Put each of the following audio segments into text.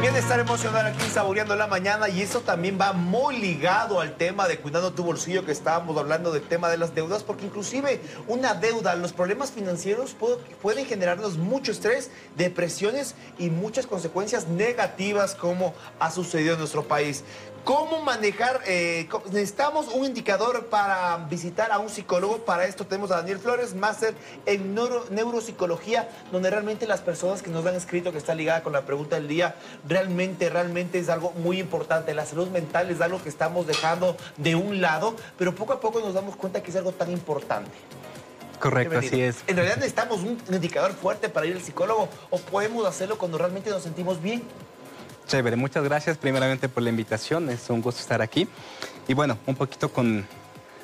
Bienestar emocional aquí Saboreando la Mañana, y eso también va muy ligado al tema de cuidando tu bolsillo, que estábamos hablando del tema de las deudas, porque inclusive una deuda, los problemas financieros pueden generarnos mucho estrés, depresiones y muchas consecuencias negativas, como ha sucedido en nuestro país. ¿Cómo manejar? Necesitamos un indicador para visitar a un psicólogo. Para esto tenemos a Daniel Flores, máster en neuropsicología, donde realmente las personas que nos han escrito, que está ligada con la pregunta del día, realmente es algo muy importante. La salud mental es algo que estamos dejando de un lado, pero poco a poco nos damos cuenta que es algo tan importante. Correcto, así es. ¿En realidad necesitamos un indicador fuerte para ir al psicólogo, o podemos hacerlo cuando realmente nos sentimos bien? Chévere, muchas gracias primeramente por la invitación, es un gusto estar aquí. Y bueno, un poquito con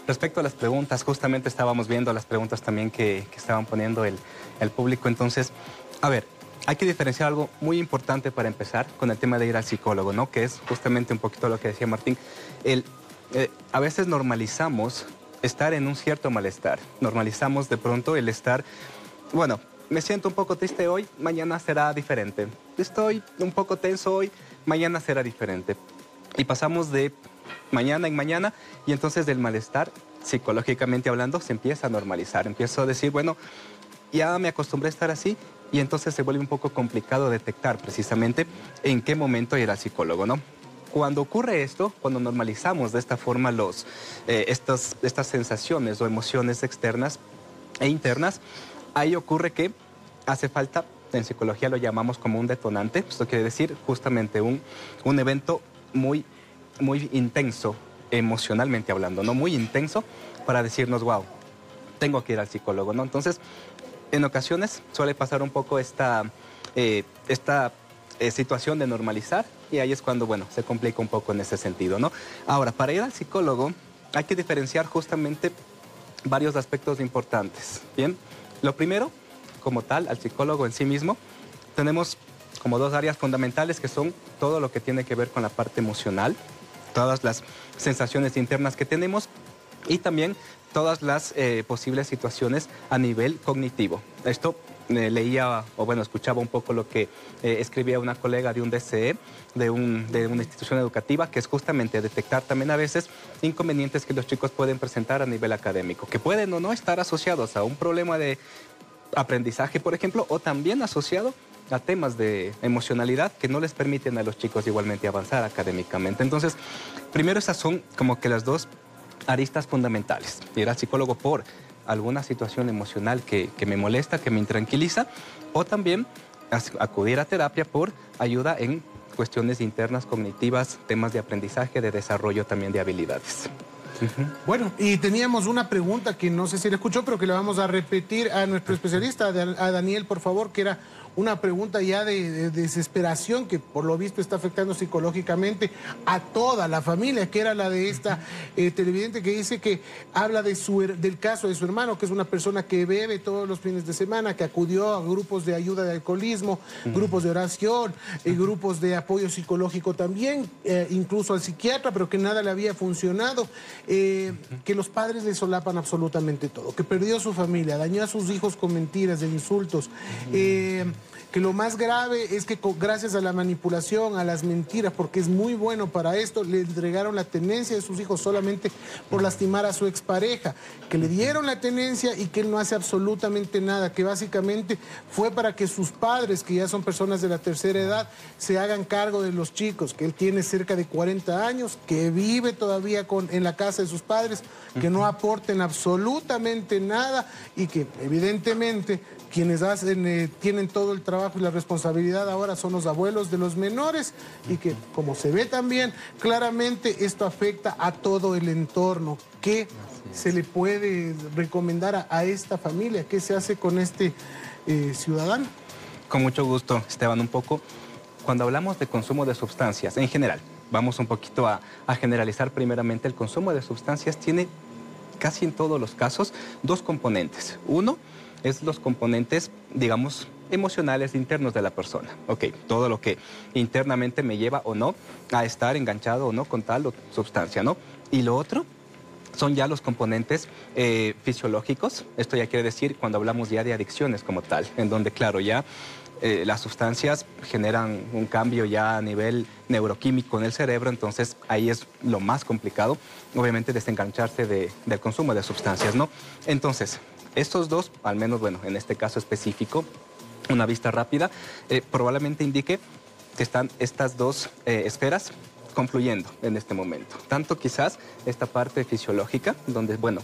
respecto a las preguntas, justamente estábamos viendo las preguntas también que estaban poniendo el público. Entonces, a ver, hay que diferenciar algo muy importante para empezar con el tema de ir al psicólogo, ¿no? Que es justamente un poquito lo que decía Martín. A veces normalizamos estar en un cierto malestar, normalizamos de pronto el estar, bueno, me siento un poco triste hoy, mañana será diferente. Estoy un poco tenso hoy, mañana será diferente. Y pasamos de mañana en mañana, y entonces del malestar, psicológicamente hablando, se empieza a normalizar. Empiezo a decir, bueno, ya me acostumbré a estar así, y entonces se vuelve un poco complicado detectar precisamente en qué momento ir al psicólogo, ¿no? Cuando ocurre esto, cuando normalizamos de esta forma estas sensaciones o emociones externas e internas, ahí ocurre que hace falta, en psicología lo llamamos como un detonante. Esto quiere decir justamente un evento muy intenso, emocionalmente hablando, ¿no? Muy intenso, para decirnos, wow, tengo que ir al psicólogo, ¿no? Entonces, en ocasiones suele pasar un poco esta situación de normalizar, y ahí es cuando, bueno, se complica un poco en ese sentido, ¿no? Ahora, para ir al psicólogo hay que diferenciar justamente varios aspectos importantes, ¿bien? Lo primero, como tal, al psicólogo en sí mismo, tenemos como dos áreas fundamentales, que son todo lo que tiene que ver con la parte emocional, todas las sensaciones internas que tenemos, y también todas las posibles situaciones a nivel cognitivo. Esto leía, o bueno, escuchaba un poco lo que escribía una colega de un DCE, de una institución educativa, que es justamente detectar también a veces inconvenientes que los chicos pueden presentar a nivel académico, que pueden o no estar asociados a un problema de aprendizaje, por ejemplo, o también asociado a temas de emocionalidad que no les permiten a los chicos igualmente avanzar académicamente. Entonces, primero esas son como que las dos aristas fundamentales. Ir al psicólogo por alguna situación emocional que me molesta, que me intranquiliza, o también acudir a terapia por ayuda en cuestiones internas, cognitivas, temas de aprendizaje, de desarrollo también de habilidades. Bueno, y teníamos una pregunta que no sé si la escuchó, pero que le vamos a repetir a nuestro especialista, a Daniel, por favor, que era una pregunta ya de desesperación, que por lo visto está afectando psicológicamente a toda la familia, que era la de esta televidente, que dice que habla del caso de su hermano, que es una persona que bebe todos los fines de semana, que acudió a grupos de ayuda de alcoholismo, grupos de oración, grupos de apoyo psicológico también, incluso al psiquiatra, pero que nada le había funcionado, que los padres le solapan absolutamente todo, que perdió su familia, dañó a sus hijos con mentiras, de insultos, que lo más grave es que gracias a la manipulación, a las mentiras, porque es muy bueno para esto, le entregaron la tenencia de sus hijos solamente por lastimar a su expareja, que le dieron la tenencia y que él no hace absolutamente nada, que básicamente fue para que sus padres, que ya son personas de la tercera edad, se hagan cargo de los chicos, que él tiene cerca de 40 años, que vive todavía en la casa de sus padres, que no aporten absolutamente nada, y que evidentemente quienes tienen todo el trabajo y la responsabilidad ahora son los abuelos de los menores, y que, como se ve también claramente, esto afecta a todo el entorno. ¿Qué se le puede recomendar a esta familia? ¿Qué se hace con este ciudadano? Con mucho gusto, Esteban. Un poco, cuando hablamos de consumo de sustancias, en general, vamos un poquito a generalizar primeramente. El consumo de sustancias tiene casi en todos los casos dos componentes. Uno es los componentes, digamos, emocionales internos de la persona. Ok, todo lo que internamente me lleva o no a estar enganchado o no con tal sustancia, ¿no? Y lo otro son ya los componentes fisiológicos. Esto ya quiere decir cuando hablamos ya de adicciones como tal, en donde, claro, ya las sustancias generan un cambio ya a nivel neuroquímico en el cerebro, entonces ahí es lo más complicado, obviamente, desengancharse del consumo de sustancias, ¿no? Entonces, estos dos, al menos, bueno, en este caso específico, una vista rápida, probablemente indique que están estas dos esferas confluyendo en este momento. Tanto quizás esta parte fisiológica, donde, bueno,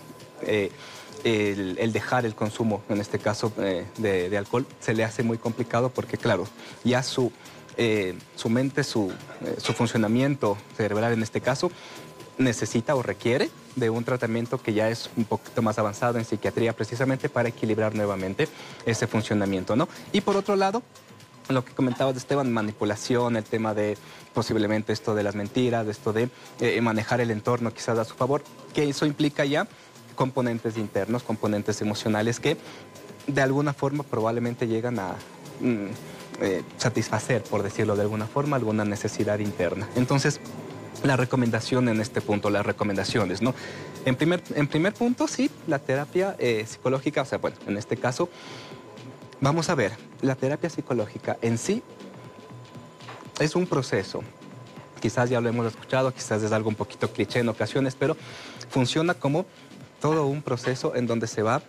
el dejar el consumo, en este caso de alcohol, se le hace muy complicado porque, claro, ya su mente, su funcionamiento cerebral en este caso, necesita o requiere de un tratamiento que ya es un poquito más avanzado en psiquiatría, precisamente para equilibrar nuevamente ese funcionamiento, ¿no? Y por otro lado, lo que comentabas de Esteban, manipulación, el tema de posiblemente esto de las mentiras, de esto de manejar el entorno quizás a su favor, que eso implica ya componentes internos, componentes emocionales que de alguna forma probablemente llegan a satisfacer, por decirlo de alguna forma, alguna necesidad interna. Entonces, la recomendación en este punto, las recomendaciones, ¿no? En primer punto, sí, la terapia psicológica, o sea, bueno, en este caso, vamos a ver, la terapia psicológica en sí es un proceso. Quizás ya lo hemos escuchado, quizás es algo un poquito cliché en ocasiones, pero funciona como todo un proceso en donde se va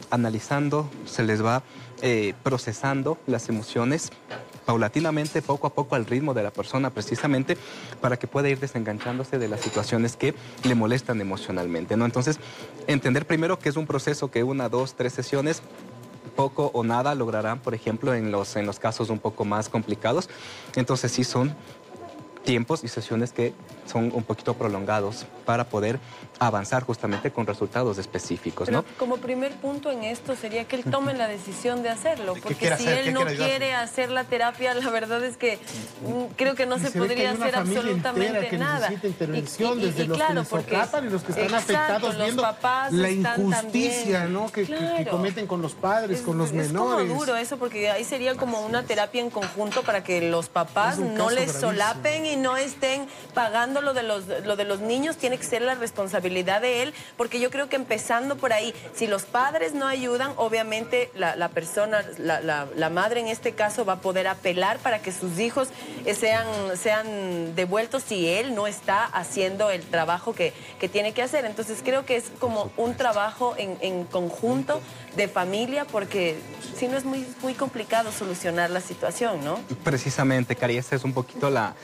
analizando, se les va procesando las emociones paulatinamente, poco a poco, al ritmo de la persona, precisamente para que pueda ir desenganchándose de las situaciones que le molestan emocionalmente, ¿no? Entonces, entender primero que es un proceso que 1, 2, 3 sesiones poco o nada lograrán, por ejemplo, en los casos un poco más complicados. Entonces sí son tiempos y sesiones que son un poquito prolongados para poder avanzar justamente con resultados específicos, ¿no? Pero como primer punto en esto sería que él tome la decisión de hacerlo, porque si él no quiere hacer la terapia, la verdad es que creo que no se podría hacer absolutamente nada. Necesita intervención desde los claro, que les socapan y los que están afectados viendo la injusticia, ¿no? que cometen con los padres, con los menores. Es como duro eso, porque ahí sería como una terapia en conjunto para que los papás no les solapen y no estén pagando lo de los niños. Tiene que ser la responsabilidad de él, porque yo creo que empezando por ahí, si los padres no ayudan, obviamente la persona, la madre en este caso, va a poder apelar para que sus hijos sean devueltos si él no está haciendo el trabajo que tiene que hacer. Entonces creo que es como un trabajo en conjunto de familia, porque si no es muy complicado solucionar la situación, ¿no? Precisamente, Cari, esa es un poquito la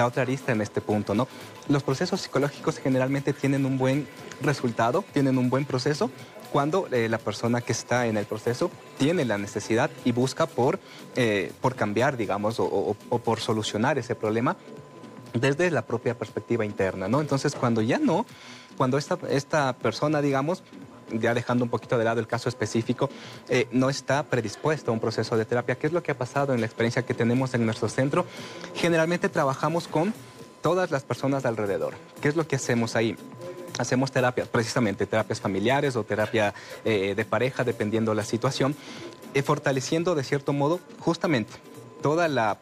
otra arista en este punto, ¿no? Los procesos psicológicos generalmente tienen un buen resultado, tienen un buen proceso cuando la persona que está en el proceso tiene la necesidad y busca por cambiar, digamos, o por solucionar ese problema desde la propia perspectiva interna, ¿no? Entonces, cuando esta persona, digamos, ya dejando un poquito de lado el caso específico, no está predispuesto a un proceso de terapia. ¿Qué es lo que ha pasado en la experiencia que tenemos en nuestro centro? Generalmente trabajamos con todas las personas alrededor. ¿Qué es lo que hacemos ahí? Hacemos terapias, precisamente terapias familiares o terapia de pareja, dependiendo la situación, fortaleciendo de cierto modo justamente toda la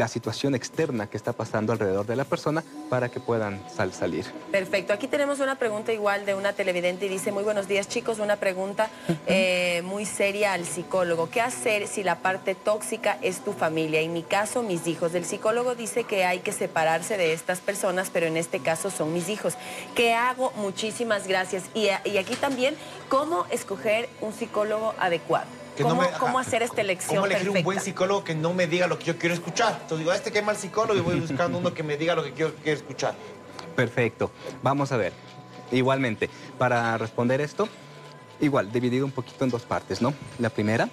situación externa que está pasando alrededor de la persona para que puedan salir. Perfecto. Aquí tenemos una pregunta igual de una televidente y dice: muy buenos días, chicos, una pregunta muy seria al psicólogo. ¿Qué hacer si la parte tóxica es tu familia? En mi caso, mis hijos. El psicólogo dice que hay que separarse de estas personas, pero en este caso son mis hijos. ¿Qué hago? Muchísimas gracias. Y aquí también, ¿cómo escoger un psicólogo adecuado? ¿Cómo hacer esta elección ¿Cómo elegir perfecta? un buen psicólogo que no me diga lo que yo quiero escuchar? Entonces digo, qué mal psicólogo, y voy buscando uno que me diga lo que quiero escuchar. Perfecto. Vamos a ver. Igualmente, para responder esto, igual, dividido un poquito en dos partes, ¿no? La primera,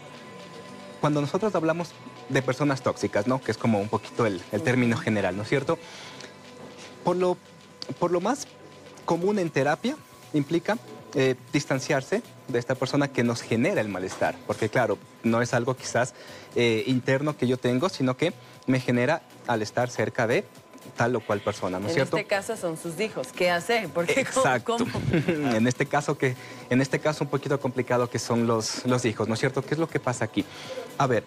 cuando nosotros hablamos de personas tóxicas, ¿no? Que es como un poquito el término general, ¿no es cierto? Por lo más común en terapia, implica distanciarse de esta persona que nos genera el malestar, porque claro, no es algo quizás interno que yo tengo, sino que me genera al estar cerca de tal o cual persona, ¿no es cierto? En este caso son sus hijos. ¿Qué hacer? Porque exacto. En este caso un poquito complicado que son los hijos, ¿no es cierto? ¿Qué es lo que pasa aquí? A ver,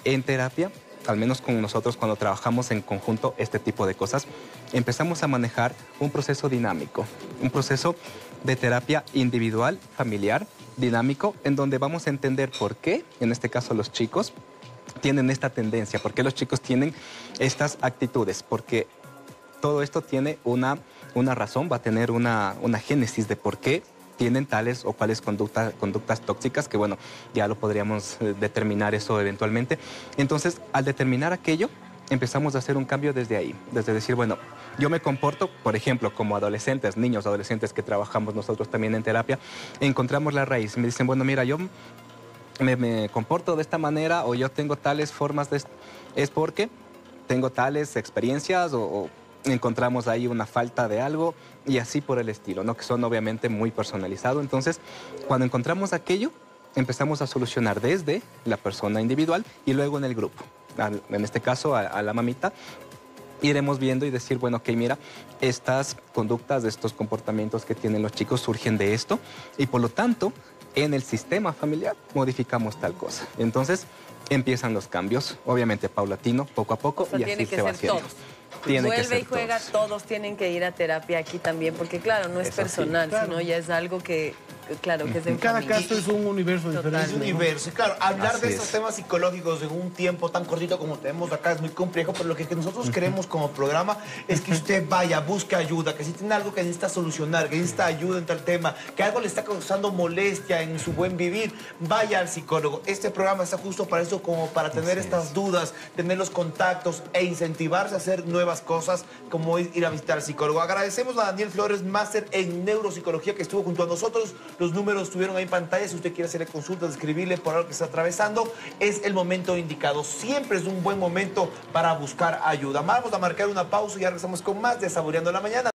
en terapia al menos con nosotros cuando trabajamos en conjunto este tipo de cosas, empezamos a manejar un proceso dinámico, un proceso de terapia individual, familiar, dinámico, en donde vamos a entender por qué, en este caso los chicos, tienen esta tendencia, por qué los chicos tienen estas actitudes, porque todo esto tiene una razón, va a tener una génesis de por qué tienen tales o cuáles conductas tóxicas, que bueno, ya lo podríamos determinar eso eventualmente. Entonces, al determinar aquello, empezamos a hacer un cambio desde ahí, desde decir, bueno, yo me comporto, por ejemplo, como adolescentes, niños, adolescentes que trabajamos nosotros también en terapia, encontramos la raíz. Me dicen, bueno, mira, yo me comporto de esta manera o yo tengo tales formas de... Es porque tengo tales experiencias o encontramos ahí una falta de algo y así por el estilo, ¿no? Que son obviamente muy personalizados. Entonces, cuando encontramos aquello, empezamos a solucionar desde la persona individual y luego en el grupo. En este caso, a la mamita, iremos viendo y decir, bueno, ok, mira, estas conductas, estos comportamientos que tienen los chicos surgen de esto y por lo tanto, en el sistema familiar modificamos tal cosa. Entonces, empiezan los cambios, obviamente paulatino, poco a poco, O sea, y así se va haciendo. todos. Tiene que Vuelve ser y juega, todos tienen que ir a terapia aquí también, porque claro, no es Eso sí, personal, claro. sino ya es algo que, claro, que es en En cada familia. caso es un universo diferente. Es un universo. Y claro, hablar de Así estos es. temas psicológicos en un tiempo tan cortito como tenemos acá es muy complejo, pero lo que nosotros queremos como programa es que usted vaya, busque ayuda, que si tiene algo que necesita solucionar, que necesita ayuda en tal tema, que algo le está causando molestia en su buen vivir, vaya al psicólogo. Este programa está justo para eso, como para tener estas dudas, tener los contactos e incentivarse a hacer nuevas cosas, como ir a visitar al psicólogo. Agradecemos a Daniel Flores, máster en neuropsicología, que estuvo junto a nosotros. Los números estuvieron ahí en pantalla. Si usted quiere hacerle consultas, escribirle por algo que está atravesando, es el momento indicado. Siempre es un buen momento para buscar ayuda. Vamos a marcar una pausa y ya regresamos con más de Saboreando la Mañana.